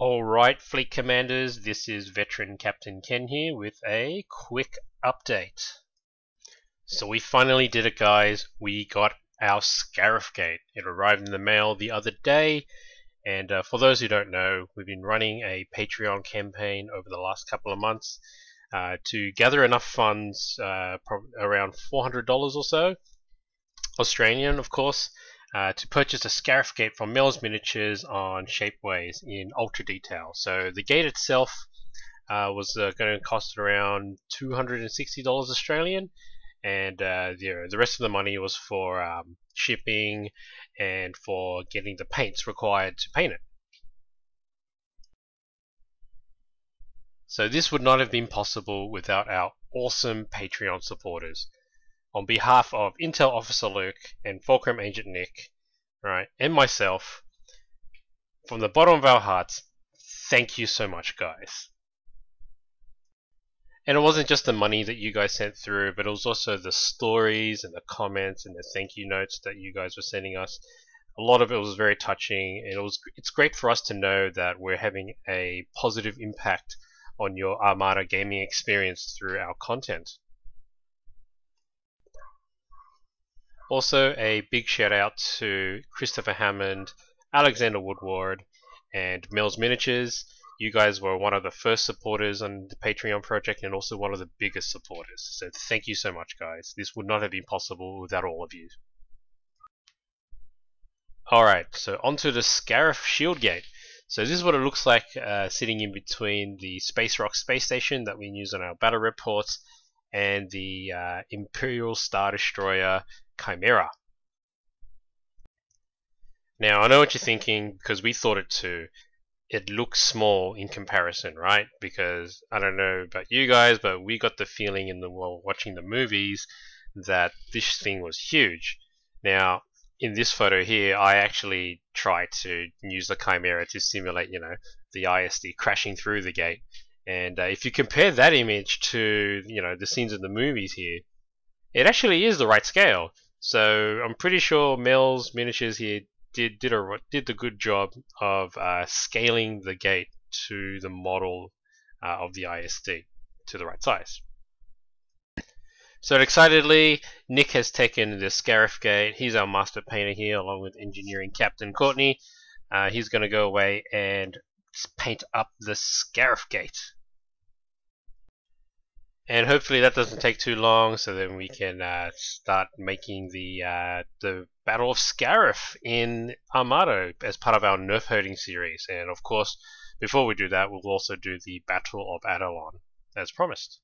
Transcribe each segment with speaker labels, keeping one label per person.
Speaker 1: Alright, Fleet Commanders, this is Veteran Captain Ken here with a quick update. So we finally did it, guys. We got our Scarif Gate. It arrived in the mail the other day, and for those who don't know, we've been running a Patreon campaign over the last couple of months to gather enough funds, around $400 or so, Australian of course, to purchase a Scarif Gate from Mel's Miniatures on Shapeways in ultra detail. So the gate itself was going to cost around $260 Australian, and the rest of the money was for shipping and for getting the paints required to paint it. So this would not have been possible without our awesome Patreon supporters. On behalf of Intel Officer Luke and Fulcrum Agent Nick, right, and myself, from the bottom of our hearts, thank you so much, guys. And it wasn't just the money that you guys sent through, but it was also the stories and the comments and the thank you notes that you guys were sending us. A lot of it was very touching, and it's great for us to know that we're having a positive impact on your Armada gaming experience through our content. Also, a big shout out to Christopher Hammond, Alexander Woodward, and Mel's Miniatures. You guys were one of the first supporters on the Patreon project and also one of the biggest supporters. So thank you so much, guys. This would not have been possible without all of you. Alright, so onto the Scarif Shield Gate. So this is what it looks like sitting in between the Space Rock space station that we use on our battle reports and the Imperial Star Destroyer Chimera. Now I know what you're thinking, because we thought it too. It looks small in comparison, right? Because I don't know about you guys, but we got the feeling while watching the movies that this thing was huge. Now in this photo here, I actually tried to use the Chimera to simulate, the ISD crashing through the gate. And if you compare that image to, the scenes in the movies here, it actually is the right scale. So I'm pretty sure Mel's Miniatures here did the good job of scaling the gate to the model of the ISD to the right size. So excitedly, Nick has taken the Scarif Gate. He's our master painter here, along with engineering Captain Courtney. He's going to go away and paint up the Scarif Gate. And hopefully that doesn't take too long, so then we can start making the Battle of Scarif in Armada as part of our Nerf Herding series. And of course, before we do that, we'll also do the Battle of Adelon, as promised.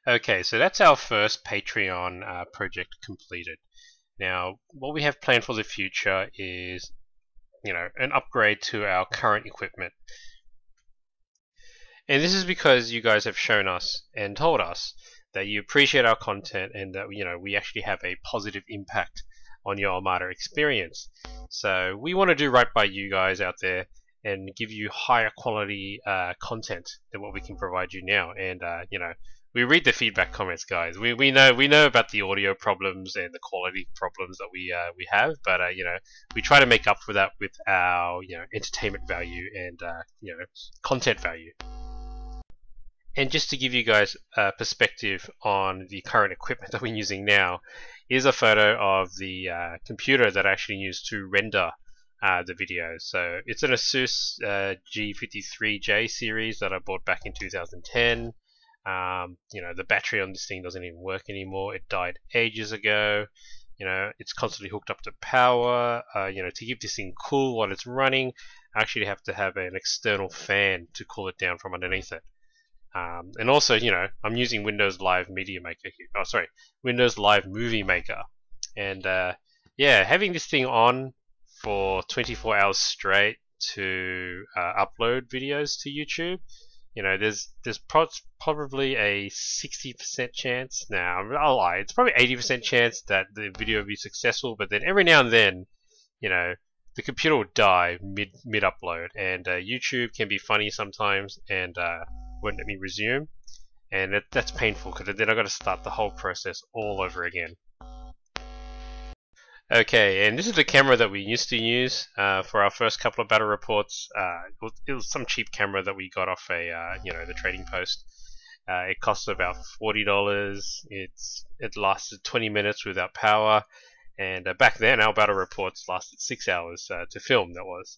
Speaker 1: Okay, so that's our first Patreon project completed. Now, what we have planned for the future is, an upgrade to our current equipment. And this is because you guys have shown us and told us that you appreciate our content and that we actually have a positive impact on your Armada experience. So we want to do right by you guys out there and give you higher quality content than what we can provide you now. And we read the feedback comments, guys. We know about the audio problems and the quality problems that we have, but we try to make up for that with our entertainment value and content value. And just to give you guys a perspective on the current equipment that we're using now, is a photo of the computer that I actually used to render the video. So it's an Asus G53J series that I bought back in 2010. The battery on this thing doesn't even work anymore. It died ages ago. It's constantly hooked up to power. To keep this thing cool while it's running, I actually have to have an external fan to cool it down from underneath it. And also, I'm using Windows Live Media Maker here. Oh, sorry, Windows Live Movie Maker. And having this thing on for 24 hours straight to upload videos to YouTube, there's probably a 60% chance. Now, I'll lie, it's probably 80% chance that the video will be successful. But then every now and then, the computer will die mid upload, and YouTube can be funny sometimes and won't let me resume, and that's painful because then I've got to start the whole process all over again. Okay, and this is the camera that we used to use for our first couple of battle reports. It was some cheap camera that we got off the trading post. It cost about $40. It lasted 20 minutes without power, and back then our battle reports lasted 6 hours to film. That was,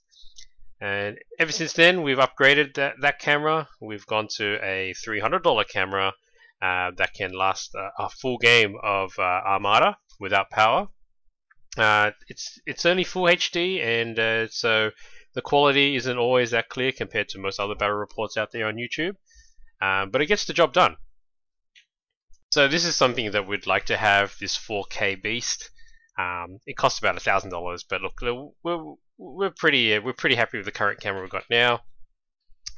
Speaker 1: and ever since then we've upgraded that camera. We've gone to a $300 camera that can last a full game of Armada without power. It's only full HD, and so the quality isn't always that clear compared to most other battle reports out there on YouTube, but it gets the job done. So this is something that we'd like to have, this 4K beast. It costs about $1,000, but look, we're pretty happy with the current camera we've got now.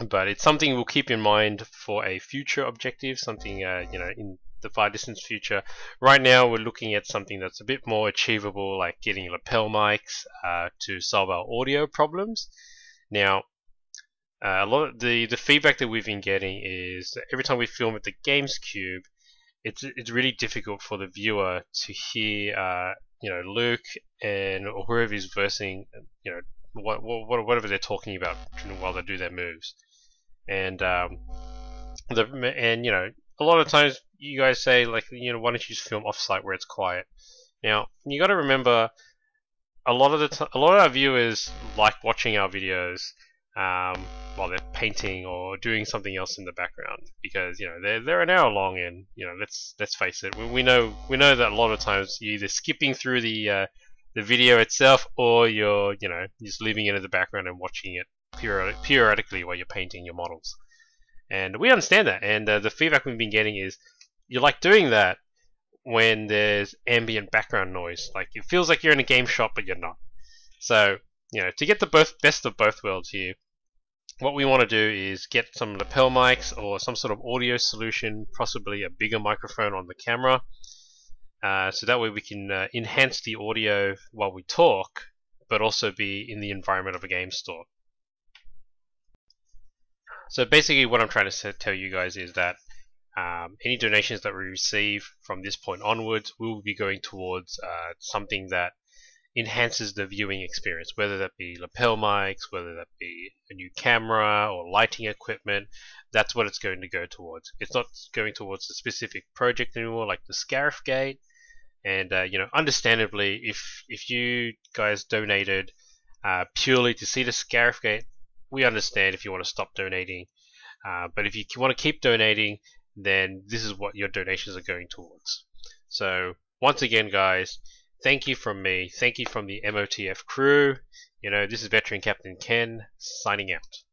Speaker 1: But it's something we'll keep in mind for a future objective, something in the far distant future. Right now we're looking at something that's a bit more achievable, like getting lapel mics to solve our audio problems. Now, a lot of the feedback that we've been getting is that every time we film at the Games Cube, it's really difficult for the viewer to hear Luke and or whoever is versing whatever they're talking about while they do their moves. And a lot of times you guys say, like, why don't you just film off-site where it's quiet? Now, you got to remember, a lot of our viewers like watching our videos while they're painting or doing something else in the background, because they're an hour long, and let's face it, we know that a lot of times you're either skipping through the video itself, or you're just leaving it in the background and watching it periodically while you're painting your models. And we understand that, and the feedback we've been getting is you like doing that when there's ambient background noise. Like, it feels like you're in a game shop, but you're not. So, to get the best of both worlds here, what we want to do is get some lapel mics or some sort of audio solution, possibly a bigger microphone on the camera, so that way we can enhance the audio while we talk, but also be in the environment of a game store. So basically what I'm trying to tell you guys is that any donations that we receive from this point onwards will be going towards something that enhances the viewing experience, whether that be lapel mics, whether that be a new camera or lighting equipment. That's what it's going to go towards. It's not going towards a specific project anymore, like the Scarif Gate. And understandably, if you guys donated purely to see the Scarif Gate, we understand if you want to stop donating. But if you want to keep donating, then this is what your donations are going towards. So once again, guys, thank you from me. Thank you from the MOTF crew. This is Veteran Captain Ken signing out.